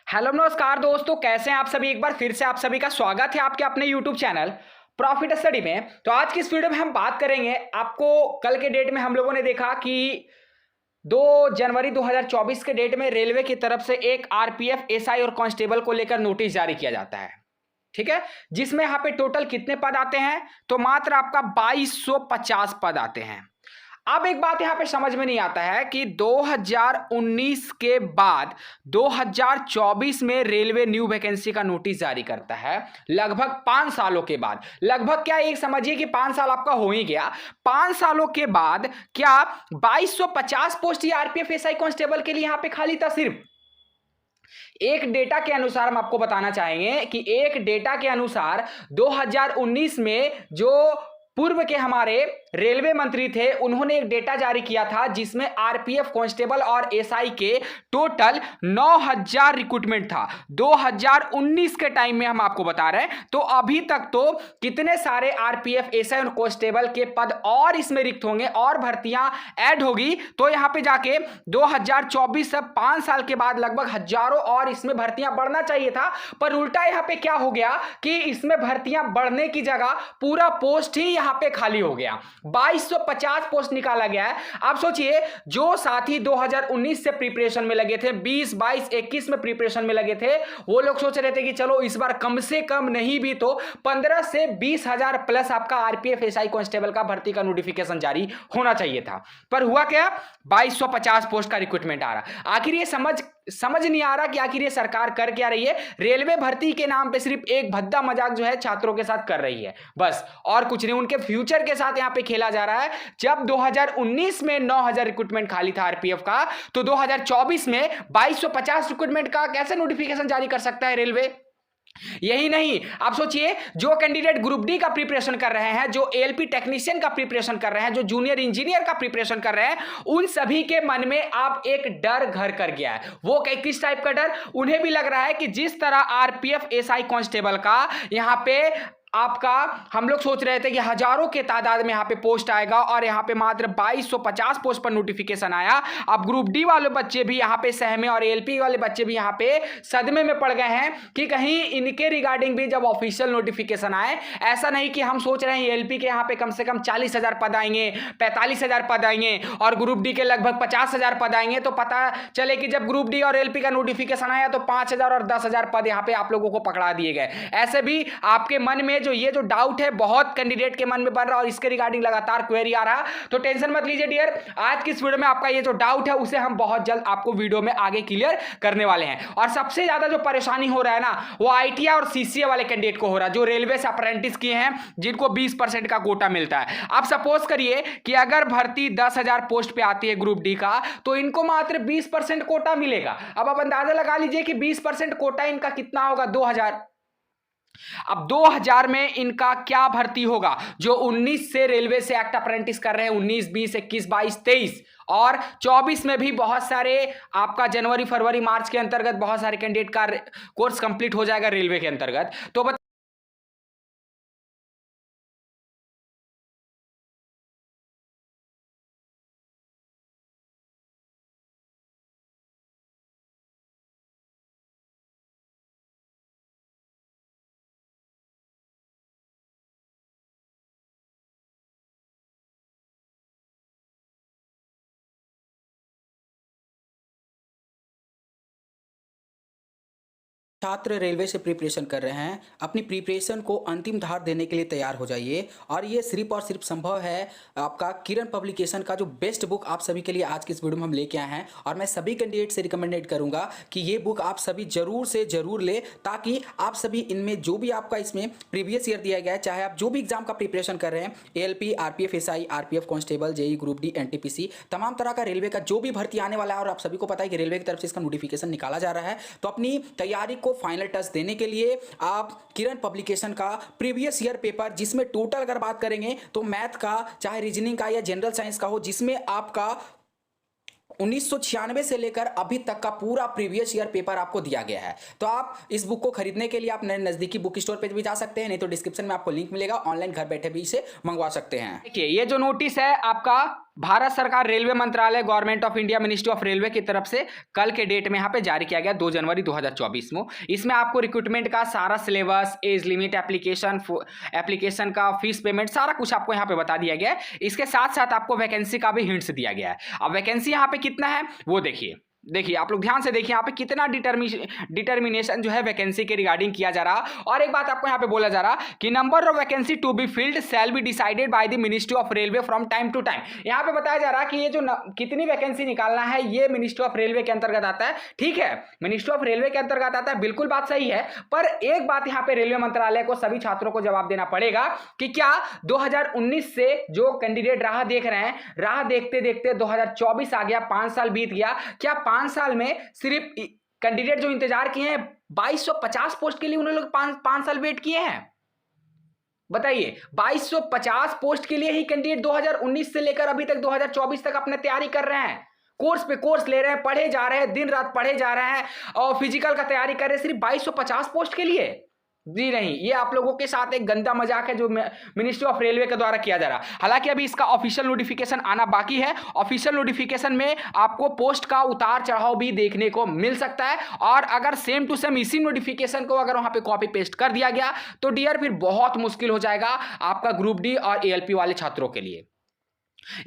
Hello नमस्कार दोस्तों, कैसे हैं आप सभी। एक बार फिर से आप सभी का स्वागत है आपके अपने यूट्यूब चैनल प्रॉफिट स्टडी में। तो आज की इस वीडियो में हम बात करेंगे, आपको कल के डेट में हम लोगों ने देखा कि 2 जनवरी 2024 के डेट में रेलवे की तरफ से एक आरपीएफ, एसआई और कांस्टेबल को लेकर नोटिस जारी किया जाता है। ठीक है, जिसमें यहाँ पे टोटल कितने पद आते हैं, तो मात्र आपका 2250 पद आते हैं। अब एक बात यहां पे समझ में नहीं आता है कि 2019 के बाद 2024 में रेलवे न्यू वैकेंसी का नोटिस जारी करता है, लगभग 5 सालों के बाद। लगभग क्या, एक समझिए कि 5 साल आपका हो ही गया। 5 सालों के बाद क्या 2250 पोस्ट ही आरपीएफ, एसआई, कांस्टेबल के लिए यहां पे खाली था। सिर्फ एक डेटा के अनुसार हम आपको बताना चाहेंगे कि एक डेटा के अनुसार 2019 में जो पूर्व के हमारे रेलवे मंत्री थे, उन्होंने एक डेटा जारी किया था जिसमें आरपीएफ, कांस्टेबल और एसआई के टोटल 9000 रिक्रूटमेंट था 2019 के टाइम में। हम आपको बता रहे हैं, तो अभी तक तो कितने सारे आरपीएफ, एसआई और कांस्टेबल के पद और इसमें रिक्त होंगे और भर्तियां ऐड होगी। तो यहां पे जाके 2024 से 5 साल के बाद लगभग हजारों और इसमें भर्तियां बढ़ना चाहिए था, पर उल्टा यहां पे क्या हो गया कि इसमें भर्तियां बढ़ने की जगह पूरा पोस्ट ही यहां पे खाली हो गया। 2250 पोस्ट निकाला गया है। आप सोचिए, जो साथी 2019 से प्रिपरेशन में लगे थे, 20, 22, 21 में प्रिपरेशन में लगे थे, वो लोग सोच रहे थे कि चलो इस बार कम से कम नहीं भी तो 15 से 20 हजार प्लस आपका आरपीएफ, एसआई, कांस्टेबल का भर्ती का नोटिफिकेशन जारी होना चाहिए था। पर हुआ क्या, 2250 पोस्ट का रिक्रूटमेंट आ रहा। आखिर ये समझ नहीं आ रहा कि आखिर ये सरकार कर क्या रही है। रेलवे भर्ती के नाम पे सिर्फ एक भद्दा मजाक जो है छात्रों के साथ कर रही है, बस और कुछ नहीं। उनके फ्यूचर के साथ यहां पे खेला जा रहा है। जब 2019 में 9000 रिक्रूटमेंट खाली था आरपीएफ का, तो 2024 में 2250 रिक्रूटमेंट का कैसे नोटिफिकेशन जारी कर सकता है रेलवे। यही नहीं, आप सोचिए, जो कैंडिडेट ग्रुप डी का प्रिपरेशन कर रहे हैं, जो एएलपी टेक्नीशियन का प्रिपरेशन कर रहे हैं, जो जूनियर इंजीनियर का प्रिपरेशन कर रहे हैं, उन सभी के मन में अब एक डर घर कर गया है। वो किस टाइप का डर, उन्हें भी लग रहा है कि जिस तरह आरपीएफ, एसआई, कांस्टेबल का यहां पे आपका हम लोग सोच रहे थे कि हजारों के तादाद में यहां पे पोस्ट आएगा और यहां पे मात्र 2250 पोस्ट पर नोटिफिकेशन आया। अब ग्रुप डी वाले बच्चे भी यहां पे सहमे और एलपी वाले बच्चे भी यहां पे सदमे में पड़ गए हैं कि कहीं इनके रिगार्डिंग भी जब ऑफिशियल नोटिफिकेशन आए, ऐसा नहीं कि हम सोच रहे हैं एलपी के यहां पे कम से कम 40,000 पद आएंगे, 45,000 पद आएंगे और ग्रुप डी के लगभग 50,000 पद आएंगे, तो पता चले कि जब ग्रुप डी और एलपी का नोटिफिकेशन आया तो 5,000 और 10,000 पद यहां पे आप लोगों को पकड़ा दिए गए। ऐसे भी आपके मन में ये जो डाउट है बहुत कैंडिडेट के मन में बन रहा और इसके रिगार्डिंग लगातार क्वेरी आ रहा, तो टेंशन मत लीजिए डियर। आज की इस वीडियो में आपका ये जो डाउट है उसे हम बहुत जल्द आपको वीडियो में आगे क्लियर करने वाले हैं। और सबसे ज्यादा जो परेशानी हो रहा है ना, वो आईटीआई और सीसीए वाले कैंडिडेट को हो रहा है, जो रेलवे से अप्रेंटिस किए हैं, जिनको 20% का कोटा मिलता है। आप सपोज करिए कि अगर भर्ती 10,000 पोस्ट पे आती है ग्रुप डी का, तो इनको मात्र 20% कोटा मिलेगा। अब आप अंदाजा लगा लीजिए कि 20% कोटा इनका कितना होगा, 2,000। अब 2000 में इनका क्या भर्ती होगा, जो 19 से रेलवे से एक्ट अप्रेंटिस कर रहे हैं, 19, 20, 21, 22, 23 और 24 में भी बहुत सारे आपका जनवरी, फरवरी, मार्च के अंतर्गत बहुत सारे कैंडिडेट का कोर्स कंप्लीट हो जाएगा रेलवे के अंतर्गत। तो छात्र रेलवे से प्रिपरेशन कर रहे हैं, अपनी प्रिपरेशन को अंतिम धार देने के लिए तैयार हो जाइए। और ये सिर्फ और सिर्फ संभव है आपका किरण पब्लिकेशन का जो बेस्ट बुक आप सभी के लिए आज की इस वीडियो में हम लेके आए हैं। और मैं सभी कैंडिडेट से रिकमेंडेड करूंगा कि ये बुक आप सभी जरूर से जरूर ले, ताकि आप सभी इनमें जो भी आपका इसमें प्रीवियस ईयर दिया गया है, चाहे आप जो भी एग्जाम का प्रिपरेशन कर रहे हैं, ALP, RPF, SI, RPF, constable, JE, group D, NTPC, तमाम तरह का रेलवे का जो भी भर्ती आने वाला है, और आप सभी को पता है कि रेलवे की तरफ से इसका नोटिफिकेशन निकाला जा रहा है, तो अपनी तैयारी को फाइनल टच देने के लिए आप किरण पब्लिकेशन का प्रीवियस ईयर पेपर, जिसमें टोटल अगर बात करेंगे तो मैथ का, चाहे रीजनिंग का या जनरल साइंस का हो, जिसमें आपका 1996 से लेकर अभी तक का पूरा प्रीवियस ईयर पेपर आपको दिया गया है। तो आप इस बुक को खरीदने के लिए आप नजदीकी बुक स्टोर पे भी जा सकते हैं, नहीं तो डिस्क्रिप्शन में आपको लिंक मिलेगा, ऑनलाइन घर बैठे भी इसे मंगवा सकते हैं। देखिए, ये जो नोटिस है आपका भारत सरकार रेलवे मंत्रालय government of India ministry of railway की तरफ से कल के डेट में यहाँ पे जारी किया गया 2 जनवरी 2024 में। इसमें आपको रिक्रूटमेंट का सारा सिलेबस, एज लिमिट, एप्लीकेशन का फीस पेमेंट, सारा कुछ आपको यहाँ पे बता दिया गया है। इसके साथ साथ आपको वैकेंसी का भी हिंट्स दिया गया है। अब वैकेंसी यहाँ पे कितना है वो देखिए आप लोग ध्यान से देखिए यहाँ पे कितना डिटर्मिनेशन जो है वैकेंसी के रिगार्डिंग किया जा रहा। और एक बात आपको यहाँ पे बोला जा रहा कि number of vacancy to be filled shall be decided by the ministry of railway from time to time. यहाँ पे बताया जा रहा कि ये जो कितनी वैकेंसी निकालना है ये मिनिस्ट्री ऑफ रेलवे के अंतर्गत आता है। ठीक है, मिनिस्ट्री ऑफ रेलवे के अंतर्गत आता है, बिल्कुल बात सही है। पर एक बात यहाँ पे रेलवे मंत्रालय को सभी छात्रों को जवाब देना पड़ेगा कि क्या 2019 से जो कैंडिडेट राह देख रहे हैं, राह देखते देखते 2024 आ गया, 5 साल बीत गया, क्या 5 साल में सिर्फ कैंडिडेट जो इंतजार किए हैं 2250 पोस्ट के लिए उन्होंने लोग 5 साल वेट किए हैं? बताइए, 2250 पोस्ट के लिए ही कैंडिडेट 2019 से लेकर अभी तक 2024 तक अपने तैयारी कर रहे हैं, कोर्स पे कोर्स ले रहे हैं, पढ़े जा रहे हैं, दिन रात पढ़े जा रहे हैं और फिजिकल का तैयारी कर रहे हैं सिर्फ 2250 पोस्ट के लिए। जी नहीं, ये आप लोगों के साथ एक गंदा मजाक है जो मिनिस्ट्री ऑफ रेलवे के द्वारा किया जा रहा है। हालांकि अभी इसका ऑफिशियल नोटिफिकेशन आना बाकी है। ऑफिशियल नोटिफिकेशन में आपको पोस्ट का उतार चढ़ाव भी देखने को मिल सकता है और अगर सेम टू सेम इसी नोटिफिकेशन को अगर वहां पे कॉपी पेस्ट कर दिया गया तो डियर फिर बहुत मुश्किल हो जाएगा आपका ग्रुप डी और एएलपी वाले छात्रों के लिए।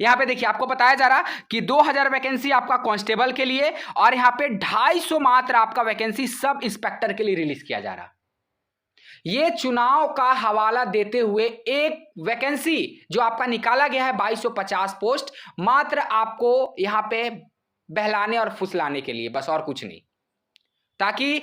यहां पे देखिए आपको बताया जा रहा कि 2000 वैकेंसी आपका कांस्टेबल के लिए और यहां पे 250 मात्र आपका वैकेंसी सब इंस्पेक्टर के लिए रिलीज किया जा रहा। ये चुनाव का हवाला देते हुए एक वैकेंसी जो आपका निकाला गया है 2250 पोस्ट मात्र आपको यहां पे बहलाने और फुसलाने के लिए, बस और कुछ नहीं, ताकि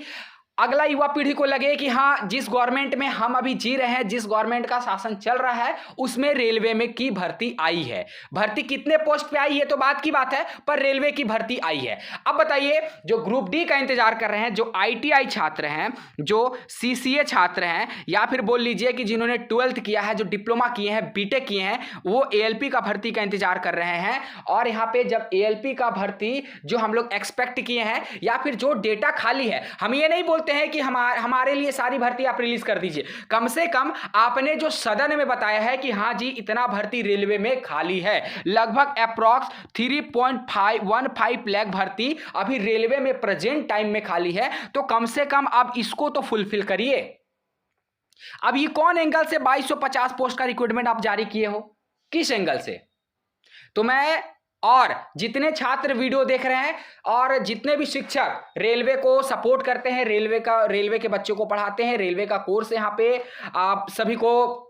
अगला युवा पीढ़ी को लगे कि हाँ जिस गवर्नमेंट में हम अभी जी रहे हैं, जिस गवर्नमेंट का शासन चल रहा है उसमें रेलवे में की भर्ती आई है। भर्ती कितने पोस्ट पे आई है तो बात की बात है, पर रेलवे की भर्ती आई है। अब बताइए जो ग्रुप डी का इंतजार कर रहे हैं, जो आईटीआई छात्र हैं, जो सीसीए छात्र हैं, या फिर बोल लीजिए कि जिन्होंने 12th किया है, जो डिप्लोमा किए हैं, बीटेक किए हैं, वो एएलपी का भर्ती का इंतजार कर रहे हैं। और यहाँ पे जब एएलपी का भर्ती जो हम लोग एक्सपेक्ट किए हैं या फिर जो डेटा खाली है, हम ये नहीं बोलते हैं कि हमारे लिए सारी भर्ती आप रिलीज कर दीजिए, कम से कम आपने जो सदन में बताया है कि हाँ जी इतना भर्ती रेलवे में खाली है, लगभग अप्रॉक्स 3.15 लाख भर्ती अभी रेलवे में प्रेजेंट टाइम में खाली है, तो कम से कम आप इसको तो फुलफिल करिए। अब ये कौन एंगल से 2250 पोस्ट का रिक्रूटमेंट आप जारी किए हो, किस एंगल से? तो मैं और जितने छात्र वीडियो देख रहे हैं और जितने भी शिक्षक रेलवे को सपोर्ट करते हैं, रेलवे के बच्चों को पढ़ाते हैं, रेलवे का कोर्स यहाँ पे आप सभी को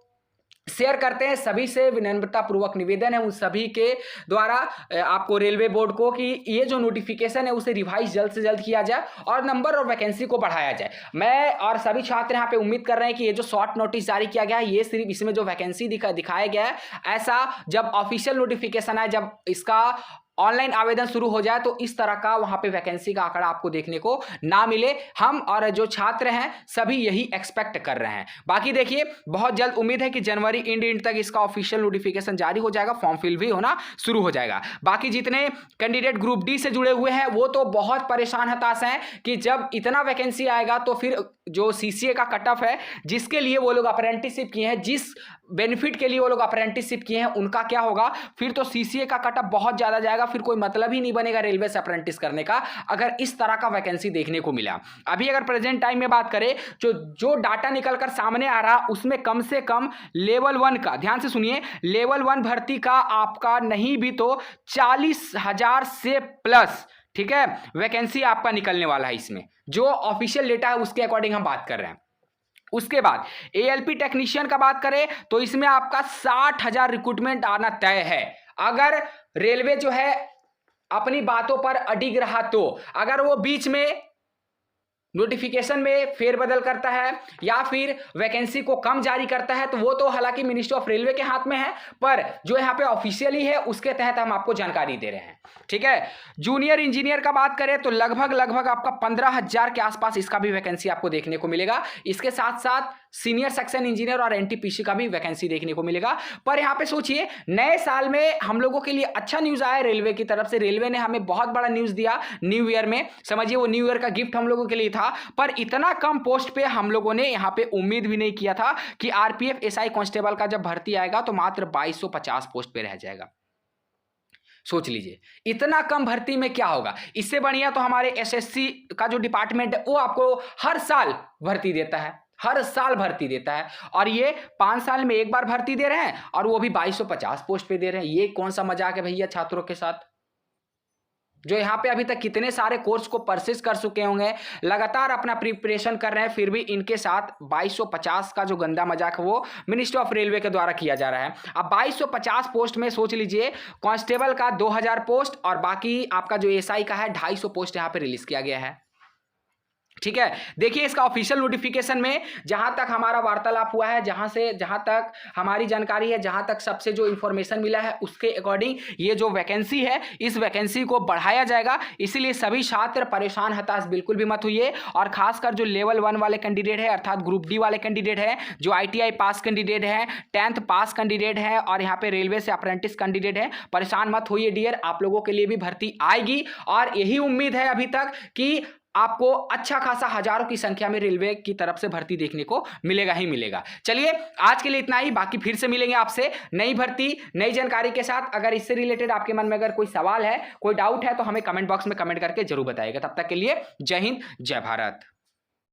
शेयर करते हैं, सभी से विनम्रता पूर्वक निवेदन है उन सभी के द्वारा आपको रेलवे बोर्ड को कि ये जो नोटिफिकेशन है उसे रिवाइज जल्द से जल्द किया जाए और नंबर और वैकेंसी को बढ़ाया जाए। मैं और सभी छात्र यहाँ पे उम्मीद कर रहे हैं कि ये जो शॉर्ट नोटिस जारी किया गया है ये सिर्फ इसमें जो वैकेंसी दिखाया गया है, ऐसा जब ऑफिशियल नोटिफिकेशन आए, जब इसका ऑनलाइन आवेदन शुरू हो जाए तो इस तरह का वहां पे वैकेंसी का आंकड़ा आपको देखने को ना मिले। हम और जो छात्र हैं सभी यही एक्सपेक्ट कर रहे हैं। बाकी देखिए बहुत जल्द उम्मीद है कि जनवरी एंड तक इसका ऑफिशियल नोटिफिकेशन जारी हो जाएगा, फॉर्म फिल भी होना शुरू हो जाएगा। बाकी जितने कैंडिडेट ग्रुप डी से जुड़े हुए हैं वो तो बहुत परेशान हताश हैं कि जब इतना वैकेंसी आएगा तो फिर जो सीसीए का कट ऑफ है जिसके लिए वो लोग अप्रेंटिसशिप किए हैं, जिस बेनिफिट के लिए वो लोग अप्रेंटिसशिप किए हैं, उनका क्या होगा? फिर तो सीसीए का कट ऑफ बहुत ज्यादा जाएगा, फिर कोई मतलब ही नहीं बनेगा रेलवे से अप्रेंटिस करने का अगर इस तरह का वैकेंसी देखने को मिला। अभी अगर प्रेजेंट टाइम में बात करें जो डाटा निकलकर सामने आ रहा उसमें कम से कम लेवल 1 का, ध्यान से सुनिए, लेवल 1 भर्ती का आपका नहीं भी तो 40,000 से प्लस, ठीक है, वैकेंसी आपका निकलने वाला है। इसमें जो ऑफिशियल डेटा है उसके अकॉर्डिंग हम बात कर रहे हैं। उसके बाद एएलपी टेक्नीशियन का बात करें तो इसमें आपका 60,000 रिक्रूटमेंट आना तय है। अगर रेलवे जो है अपनी बातों पर अडिग रहा तो, अगर वो बीच में नोटिफिकेशन में फेरबदल करता है या फिर वैकेंसी को कम जारी करता है तो वो तो हालांकि मिनिस्ट्री ऑफ रेलवे के हाथ में है, पर जो यहाँ पे ऑफिशियली है उसके तहत हम आपको जानकारी दे रहे हैं। ठीक है, जूनियर इंजीनियर का बात करें तो लगभग आपका 15,000 के आसपास इसका भी वैकेंसी आपको देखने को मिलेगा। इसके साथ साथ सीनियर सेक्शन इंजीनियर और एनटीपीसी का भी वैकेंसी देखने को मिलेगा। पर यहाँ पे सोचिए नए साल में हम लोगों के लिए अच्छा न्यूज आया रेलवे की तरफ से। रेलवे ने हमें बहुत बड़ा न्यूज दिया न्यू ईयर में, समझिए वो न्यू ईयर का गिफ्ट हम लोगों के लिए था। पर इतना कम पोस्ट पे हम लोगों ने यहाँ पे उम्मीद भी नहीं किया था कि आरपीएफ एसआई कांस्टेबल का जब भर्ती आएगा तो मात्र 2250 पोस्ट पे रह जाएगा। सोच लीजिए इतना कम भर्ती में क्या होगा। इससे बढ़िया तो हमारे एसएससी का जो डिपार्टमेंट है वो आपको हर साल भर्ती देता है, हर साल भर्ती देता है। और ये 5 साल में एक बार भर्ती दे रहे हैं और वो भी 2250 पोस्ट पे दे रहे हैं। ये कौन सा मजाक है भैया छात्रों के साथ, जो यहाँ पे अभी तक कितने सारे कोर्स को परचेज कर चुके होंगे, लगातार अपना प्रिपरेशन कर रहे हैं, फिर भी इनके साथ 2250 का जो गंदा मजाक है वो मिनिस्ट्री ऑफ रेलवे के द्वारा किया जा रहा है। अब 2250 पोस्ट में सोच लीजिए कांस्टेबल का 2000 पोस्ट और बाकी आपका जो एसआई का है 250 पोस्ट यहाँ पे रिलीज किया गया है। ठीक है, देखिए इसका ऑफिशियल नोटिफिकेशन में जहां तक हमारा वार्तालाप हुआ है, जहां तक हमारी जानकारी है, जहां तक सबसे जो इंफॉर्मेशन मिला है उसके अकॉर्डिंग ये जो वैकेंसी है इस वैकेंसी को बढ़ाया जाएगा। इसीलिए सभी छात्र परेशान हताश बिल्कुल भी मत होइए। और खासकर जो लेवल 1 वाले कैंडिडेट है अर्थात ग्रुप डी वाले कैंडिडेट है, जो ITI पास कैंडिडेट है, 10th पास कैंडिडेट है और यहाँ पे रेलवे से अप्रेंटिस कैंडिडेट है, परेशान मत होइए डियर, आप लोगों के लिए भी भर्ती आएगी। और यही उम्मीद है अभी तक कि आपको अच्छा खासा हजारों की संख्या में रेलवे की तरफ से भर्ती देखने को मिलेगा ही मिलेगा। चलिए आज के लिए इतना ही, बाकी फिर से मिलेंगे आपसे नई भर्ती नई जानकारी के साथ। अगर इससे रिलेटेड आपके मन में अगर कोई सवाल है, कोई डाउट है तो हमें कमेंट बॉक्स में कमेंट करके जरूर बताइएगा। तब तक के लिए जय हिंद जय भारत।